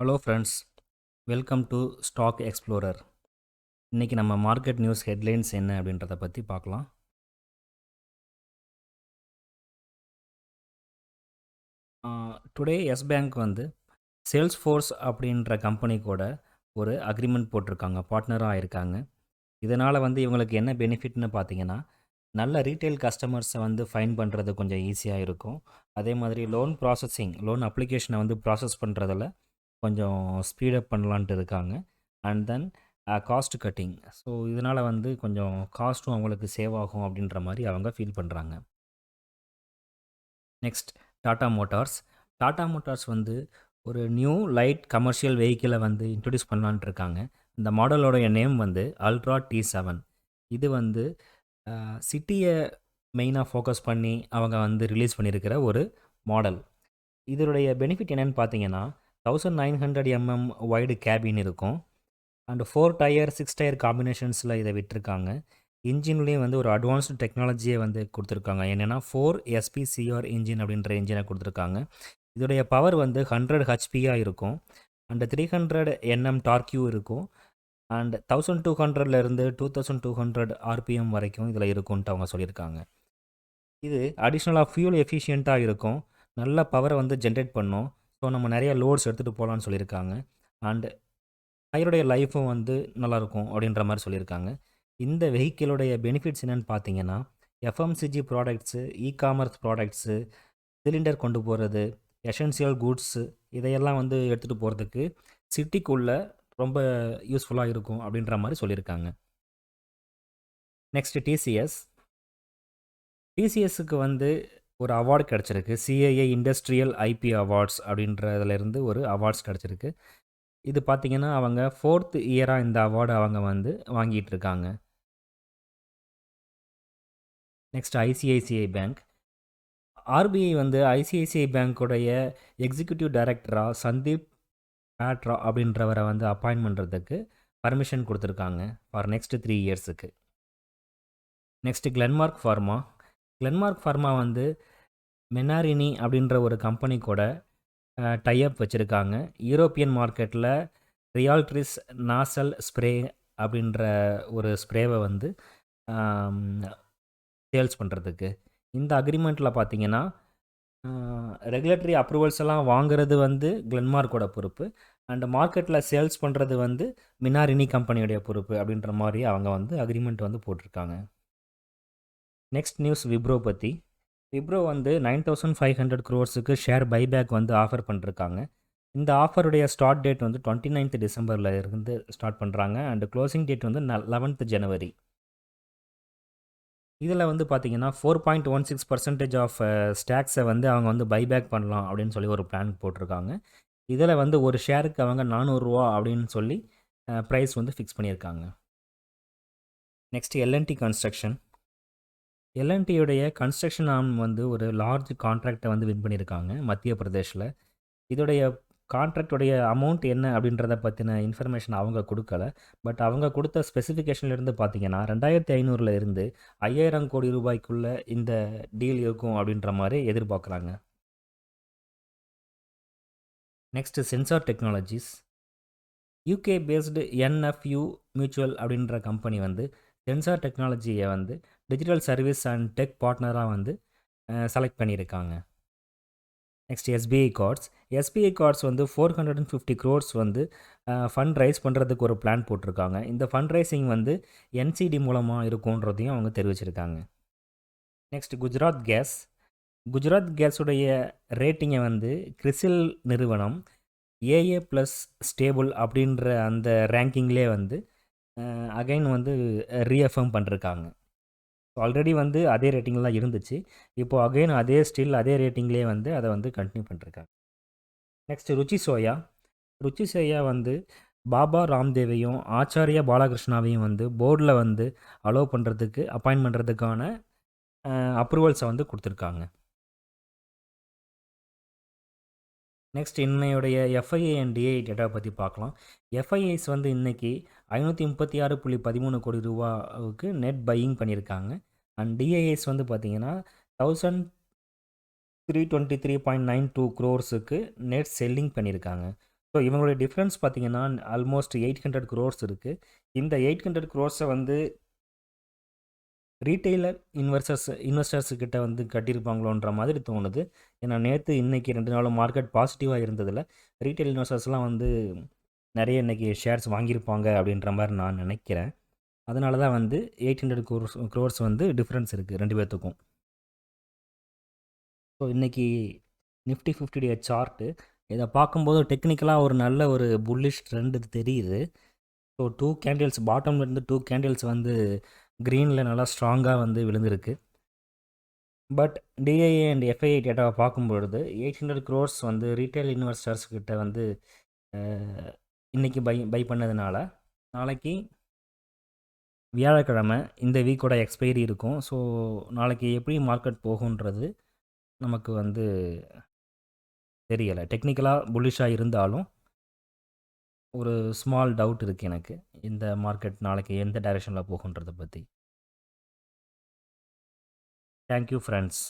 Hello friends, welcome to stock explorer. இன்றைக்கி நம்ம market news headlines என்ன அப்படின்றத பற்றி பார்க்கலாம். டுடே எஸ் பேங்க் வந்து சேல்ஸ் ஃபோர்ஸ் அப்படின்ற கம்பெனி கூட ஒரு அக்ரிமெண்ட் போட்டிருக்காங்க, பார்ட்னராக ஆயிருக்காங்க. இதனால் வந்து இவங்களுக்கு என்ன பெனிஃபிட்னு பார்த்தீங்கன்னா, நல்ல ரீட்டைல் கஸ்டமர்ஸை வந்து ஃபைன் பண்ணுறது கொஞ்சம் ஈஸியாக இருக்கும். அதே மாதிரி லோன் அப்ளிகேஷனை வந்து ப்ராசஸ் பண்ணுறதில் கொஞ்சம் ஸ்பீடப் பண்ணலான்ட்டு இருக்காங்க. And then cost cutting. So இதனால் வந்து கொஞ்சம் காஸ்ட்டும் அவங்களுக்கு சேவ் ஆகும் அப்படின்ற மாதிரி அவங்க ஃபீல் பண்ணுறாங்க. நெக்ஸ்ட் டாடா மோட்டார்ஸ் வந்து ஒரு நியூ லைட் கமர்ஷியல் வெஹிக்கிளை வந்து இன்ட்ரடியூஸ் பண்ணலான்ட்டு இருக்காங்க. இந்த மாடலோடைய நேம் வந்து அல்ட்ரா T7. இது வந்து சிட்டியை மெயினாக ஃபோக்கஸ் பண்ணி அவங்க வந்து ரிலீஸ் பண்ணியிருக்கிற ஒரு மாடல். இதனுடைய பெனிஃபிட் என்னென்னு பார்த்தீங்கன்னா, 1900 வைடு கேபின் இருக்கும். அண்ட் 4 டயர் 6 டயர் காம்பினேஷன்ஸில் இதை விட்டுருக்காங்க. இன்ஜின்லேயும் வந்து ஒரு அட்வான்ஸ்டு டெக்னாலஜியை வந்து கொடுத்துருக்காங்க. என்னென்னா 4SPCR இன்ஜின் அப்படின்ற இன்ஜினை கொடுத்துருக்காங்க. இதோடைய பவர் வந்து 100 ஹெச்பியாக இருக்கும். அண்ட் 300 Nm டார்க்யூ இருக்கும். அண்ட் 1200லேருந்து 2200 RPM வரைக்கும் இதில் இருக்கும்ன்ட்டு அவங்க சொல்லியிருக்காங்க. இது அடிஷ்னலாக ஃபியூல் எஃபிஷியண்ட்டாக இருக்கும். நல்ல பவரை வந்து ஜென்ரேட் பண்ணும். ஸோ நம்ம நிறைய லோட்ஸ் எடுத்துகிட்டு போகலான்னு சொல்லியிருக்காங்க. அண்டு டயருடைய லைஃப்பும் வந்து நல்லாயிருக்கும் அப்படின்ற மாதிரி சொல்லியிருக்காங்க. இந்த வெஹிக்கிளுடைய பெனிஃபிட்ஸ் என்னென்னு பார்த்தீங்கன்னா, FMCG products, e-commerce products, cylinder கொண்டு போகிறது, எசென்சியல் கூட்ஸு இதையெல்லாம் வந்து எடுத்துகிட்டு போகிறதுக்கு சிட்டிக்குள்ளே ரொம்ப யூஸ்ஃபுல்லாக இருக்கும் அப்படின்ற மாதிரி சொல்லியிருக்காங்க. நெக்ஸ்ட் டிசிஎஸ்க்கு வந்து ஒரு அவார்டு கிடச்சிருக்கு. CAI இண்டஸ்ட்ரியல் IP அவார்ட்ஸ் அப்படின்றதுலேருந்து ஒரு அவார்ட்ஸ் கிடச்சிருக்கு. இது பார்த்திங்கன்னா அவங்க 4th இயராக இந்த அவார்டு அவங்க வந்து வாங்கிட்டு இருக்காங்க. Next ICICI bank. RBI வந்து ICICI பேங்க்குடைய எக்ஸிக்யூட்டிவ் டைரக்டராக சந்தீப் பேட்ரா அப்படின்றவரை வந்து அப்பாயின்ட் பண்ணுறதுக்கு பர்மிஷன் கொடுத்துருக்காங்க ஃபார் நெக்ஸ்ட் 3 இயர்ஸுக்கு. நெக்ஸ்ட் கிளென்மார்க் ஃபார்மா வந்து மெனாரினி அப்படின்ற ஒரு கம்பெனி கூட டைஅப் வச்சுருக்காங்க. யூரோப்பியன் மார்க்கெட்டில் ரியால்ட்ரிஸ் நாசல் ஸ்ப்ரே அப்படின்ற ஒரு ஸ்ப்ரேவை வந்து சேல்ஸ் பண்ணுறதுக்கு. இந்த அக்ரிமெண்ட்டில் பார்த்தீங்கன்னா ரெகுலேட்டரி அப்ரூவல்ஸ் எல்லாம் வாங்குறது வந்து கிளென்மார்க்கோட பொறுப்பு. அண்ட் மார்க்கெட்டில் சேல்ஸ் பண்ணுறது வந்து மினாரினி கம்பெனியோடைய பொறுப்பு அப்படின்ற மாதிரி அவங்க வந்து அக்ரிமெண்ட் வந்து போட்டிருக்காங்க. நெக்ஸ்ட் நியூஸ் விப்ரோ பற்றி. விப்ரோ வந்து 9500 crores ஷேர் பைபேக் வந்து ஆஃபர் பண்ணிருக்காங்க. இந்த ஆஃபருடைய ஸ்டார்ட் டேட் வந்து 29th டிசம்பரில் இருந்து ஸ்டார்ட் பண்ணுறாங்க. அண்ட் க்ளோசிங் டேட் வந்து 11th ஜனவரி. இதில் வந்து பார்த்திங்கன்னா 4.16% ஆஃப் ஸ்டாக்ஸை வந்து அவங்க வந்து பைபேக் பண்ணலாம் அப்படின்னு சொல்லி ஒரு பிளான் போட்டிருக்காங்க. இதில் வந்து ஒரு ஷேருக்கு அவங்க 400 ரூபா அப்படின்னு சொல்லி ப்ரைஸ் வந்து ஃபிக்ஸ் பண்ணியிருக்காங்க. Next L&T construction. L&Tயுடைய கன்ஸ்ட்ரக்ஷன் ஆர்ம் வந்து ஒரு லார்ஜ் கான்ட்ராக்டை வந்து வின் பண்ணியிருக்காங்க மத்திய பிரதேஷில். இதோடைய கான்ட்ராக்டுடைய அமௌண்ட் என்ன அப்படின்றத பற்றின இன்ஃபர்மேஷன் அவங்க கொடுக்கல. பட் அவங்க கொடுத்த ஸ்பெசிஃபிகேஷன்லேருந்து பார்த்தீங்கன்னா 2500 இருந்து 5000 கோடி ரூபாய்க்குள்ளே இந்த டீல் இருக்கும் அப்படின்ற மாதிரி எதிர்பார்க்குறாங்க. Next sensor technologies. UK based NFU mutual அப்படின்ற கம்பெனி வந்து சென்சார் டெக்னாலஜியை வந்து டிஜிட்டல் சர்வீஸ் அண்ட் டெக் பார்ட்னராக வந்து செலக்ட் பண்ணியிருக்காங்க. நெக்ஸ்ட் எஸ்பிஐ கார்ட்ஸ் வந்து 450 crores வந்து ஃபண்ட் ரைஸ் பண்ணுறதுக்கு ஒரு பிளான் போட்டிருக்காங்க. இந்த ஃபண்ட் ரைசிங் வந்து NCD மூலமாக இருக்கும்ன்றதையும் அவங்க தெரிவிச்சிருக்காங்க. நெக்ஸ்ட் குஜராத் கேஸுடைய ரேட்டிங்கை வந்து கிறிசில் நிறுவனம் AA+ ஸ்டேபிள் அப்படின்ற அந்த ரேங்கிங்லேயே வந்து அகைன் வந்து ரீஅஃபர்ம் பண்ணிருக்காங்க. ஆல்ரெடி வந்து அதே ரேட்டிங்கில் தான் இருந்துச்சு. இப்போது அகைன் அதே ரேட்டிங்லேயே வந்து அதை வந்து கண்டினியூ பண்ணிருக்காங்க. நெக்ஸ்ட் ருச்சி சோயா வந்து பாபா ராம்தேவையும் ஆச்சாரியா பாலகிருஷ்ணாவையும் வந்து போர்டில் வந்து அலோவ் பண்ணுறதுக்கு அப்பாயின்ட் பண்ணுறதுக்கான அப்ரூவல்ஸை வந்து கொடுத்துருக்காங்க. நெக்ஸ்ட் இன்னையுடைய FII அண்ட் DII டேட்டா பற்றி பார்க்கலாம். FIIs வந்து இன்றைக்கி 536.13 கோடி ரூபாவுக்கு நெட் பையிங் பண்ணியிருக்காங்க. அண்ட் DIIs வந்து பார்த்திங்கன்னா 1323.92 crores நெட் செல்லிங் பண்ணியிருக்காங்க. ஸோ இவங்களுடைய டிஃப்ரென்ஸ் பார்த்தீங்கன்னா ஆல்மோஸ்ட் 800 க்ரோர்ஸ் இருக்குது. இந்த 800 க்ரோர்ஸை வந்து ரீட்டெய்லர் இன்வெஸ்டர்ஸ் கிட்ட வந்து கட்டியிருப்பாங்களோன்ற மாதிரி தோணுது. ஏன்னா நேற்று இன்னைக்கு 2 நாளும் மார்க்கெட் பாசிட்டிவாக இருந்ததில் ரீட்டைல் இன்வெஸ்டர்ஸ்லாம் வந்து நிறைய இன்னைக்கு ஷேர்ஸ் வாங்கியிருப்பாங்க அப்படின்ற மாதிரி நான் நினைக்கிறேன். அதனால தான் வந்து 800 க்ரோர்ஸ் வந்து டிஃப்ரென்ஸ் இருக்குது ரெண்டு பேர்த்துக்கும். ஸோ இன்றைக்கி நிஃப்டி 50 டே சார்ட்டு இதை பார்க்கும்போது டெக்னிக்கலாக ஒரு நல்ல ஒரு புல்லிஷ் ட்ரெண்ட் தெரியுது. ஸோ 2 கேண்டில்ஸ் பாட்டம்லேருந்து 2 கேண்டில்ஸ் வந்து க்ரீனில் நல்லா ஸ்ட்ராங்காக வந்து விழுந்திருக்கு. பட் டிஐஏ அண்ட் எஃப்ஐஐ டேட்டாவை பார்க்கும்பொழுது 800 க்ரோர்ஸ் வந்து ரீட்டைல் இன்வெஸ்டர்ஸ் கிட்ட வந்து இன்றைக்கி பை பண்ணதுனால நாளைக்கு வியாழக்கிழமை இந்த வீக்கோட எக்ஸ்பைரி இருக்கும். ஸோ நாளைக்கு எப்படி மார்க்கெட் போகுன்றது நமக்கு வந்து தெரியலை. டெக்னிக்கலாக புல்லிஷாக இருந்தாலும் ஒரு ஸ்மால் டவுட் இருக்குது எனக்கு இந்த மார்க்கெட் நாளைக்கு எந்த டைரெக்ஷனில் போகுன்றதை பற்றி. Thank you friends.